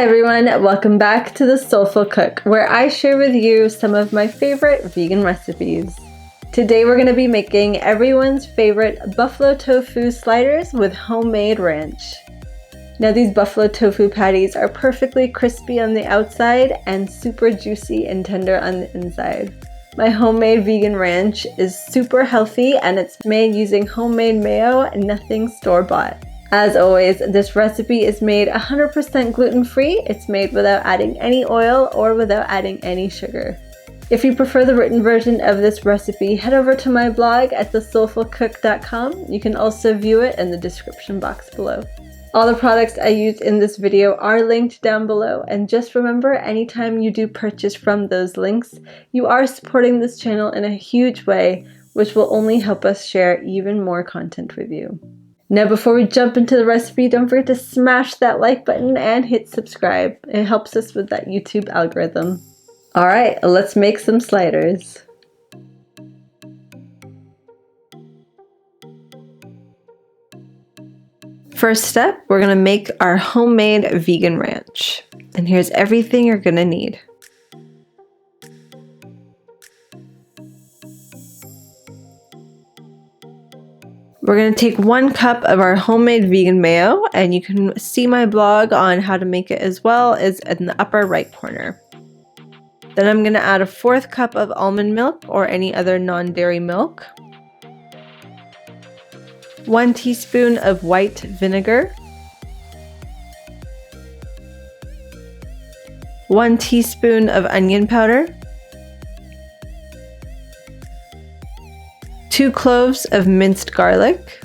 Hi everyone, welcome back to the Soulful Cook, where I share with you some of my favorite vegan recipes. Today we're going to be making everyone's favorite buffalo tofu sliders with homemade ranch. Now these buffalo tofu patties are perfectly crispy on the outside and super juicy and tender on the inside. My homemade vegan ranch is super healthy and it's made using homemade mayo and nothing store-bought. As always, this recipe is made 100% gluten-free. It's made without adding any oil or without adding any sugar. If you prefer the written version of this recipe, head over to my blog at thesoulfulcook.com. You can also view it in the description box below. All the products I used in this video are linked down below, and just remember, anytime you do purchase from those links, you are supporting this channel in a huge way, which will only help us share even more content with you. Now before we jump into the recipe, don't forget to smash that like button and hit subscribe. It helps us with that YouTube algorithm. Alright, let's make some sliders. First step, we're going to make our homemade vegan ranch. And here's everything you're going to need. We're going to take 1 cup of our homemade vegan mayo, and you can see my blog on how to make it as well as in the upper right corner. Then I'm going to add a 1/4 cup of almond milk or any other non-dairy milk, 1 teaspoon of white vinegar, 1 teaspoon of onion powder, 2 cloves of minced garlic,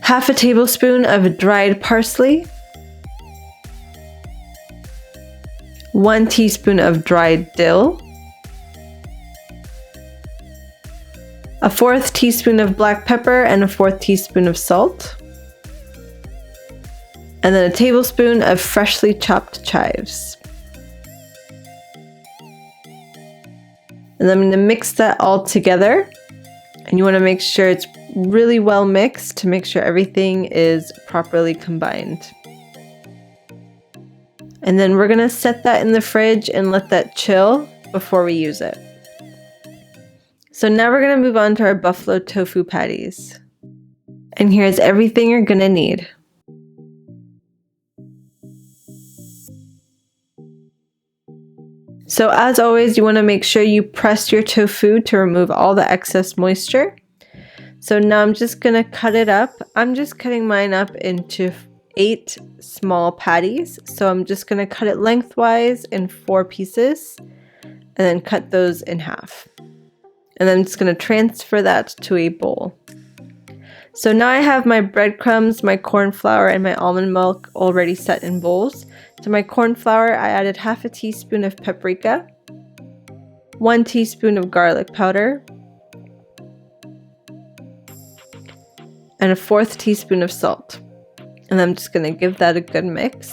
1/2 tablespoon of dried parsley, 1 teaspoon of dried dill, 1/4 teaspoon of black pepper and 1/4 teaspoon of salt, and then a tablespoon of freshly chopped chives. And I'm going to mix that all together, and you want to make sure it's really well mixed to make sure everything is properly combined. And then we're going to set that in the fridge and let that chill before we use it. So now we're going to move on to our buffalo tofu patties. And here's everything you're going to need. So as always, you want to make sure you press your tofu to remove all the excess moisture. So now I'm just going to cut it up. I'm just cutting mine up into 8 small patties. So I'm just going to cut it lengthwise in 4 pieces and then cut those in half. And then I'm just going to transfer that to a bowl. So now I have my breadcrumbs, my corn flour, and my almond milk already set in bowls. To my corn flour, I added 1/2 teaspoon of paprika, 1 teaspoon of garlic powder, and a 1/4 teaspoon of salt. And I'm just going to give that a good mix.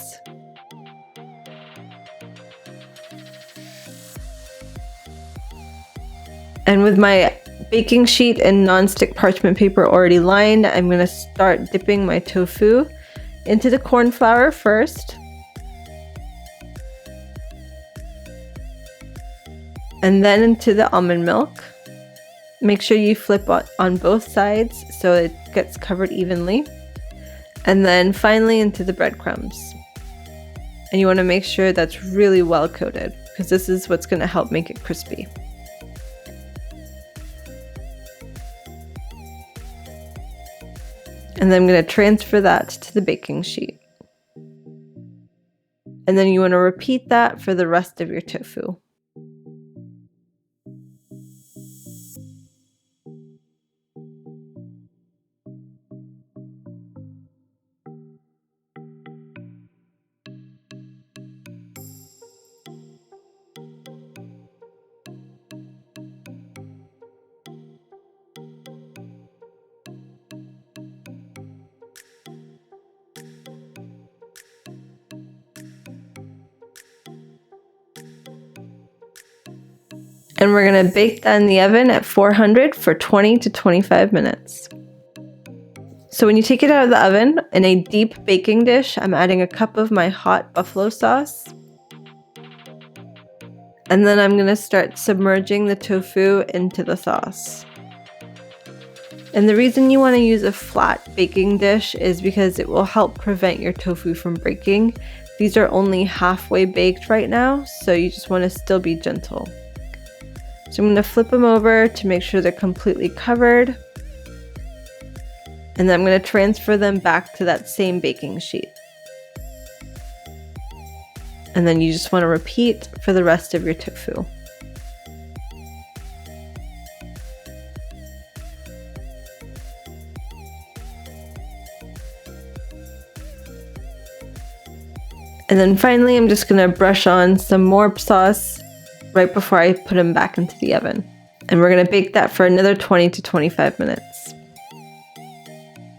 And with my baking sheet and non-stick parchment paper already lined, I'm going to start dipping my tofu into the corn flour first. And then into the almond milk. Make sure you flip on both sides so it gets covered evenly. And then finally into the breadcrumbs. And you want to make sure that's really well coated, because this is what's going to help make it crispy. And then I'm going to transfer that to the baking sheet. And then you want to repeat that for the rest of your tofu. And we're going to bake that in the oven at 400 for 20 to 25 minutes. So when you take it out of the oven, in a deep baking dish, I'm adding a cup of my hot buffalo sauce. And then I'm going to start submerging the tofu into the sauce. And the reason you want to use a flat baking dish is because it will help prevent your tofu from breaking. These are only halfway baked right now, so you just want to still be gentle. So I'm going to flip them over to make sure they're completely covered. And then I'm going to transfer them back to that same baking sheet. And then you just want to repeat for the rest of your tofu. And then finally, I'm just going to brush on some more sauce right before I put them back into the oven. And we're going to bake that for another 20 to 25 minutes.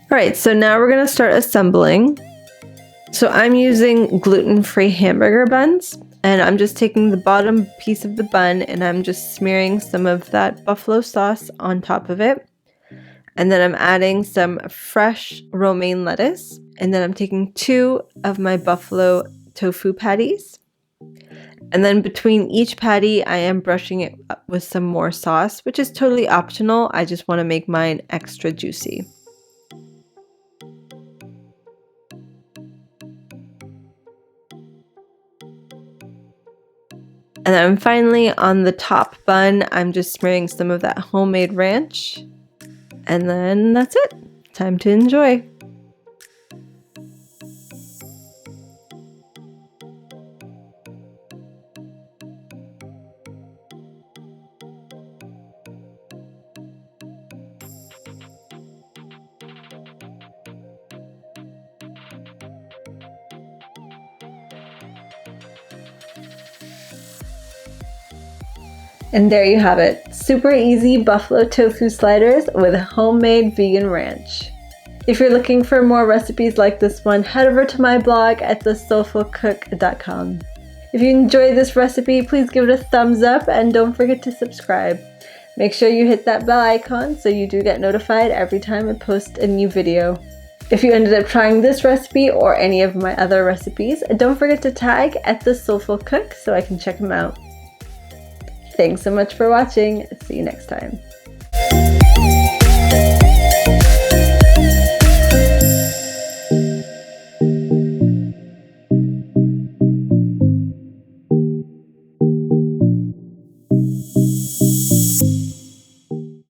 All right, so now we're going to start assembling. So I'm using gluten-free hamburger buns, and I'm just taking the bottom piece of the bun and I'm just smearing some of that buffalo sauce on top of it. And then I'm adding some fresh romaine lettuce, and then I'm taking 2 of my buffalo tofu patties. And then between each patty, I am brushing it up with some more sauce, which is totally optional. I just want to make mine extra juicy. And then finally on the top bun, I'm just smearing some of that homemade ranch. And then that's it. Time to enjoy. And there you have it, super easy buffalo tofu sliders with homemade vegan ranch. If you're looking for more recipes like this one, head over to my blog at thesoulfulcook.com. If you enjoyed this recipe, please give it a thumbs up and don't forget to subscribe. Make sure you hit that bell icon so you do get notified every time I post a new video. If you ended up trying this recipe or any of my other recipes, don't forget to tag at the Soulful Cook so I can check them out. Thanks so much for watching. See you next time.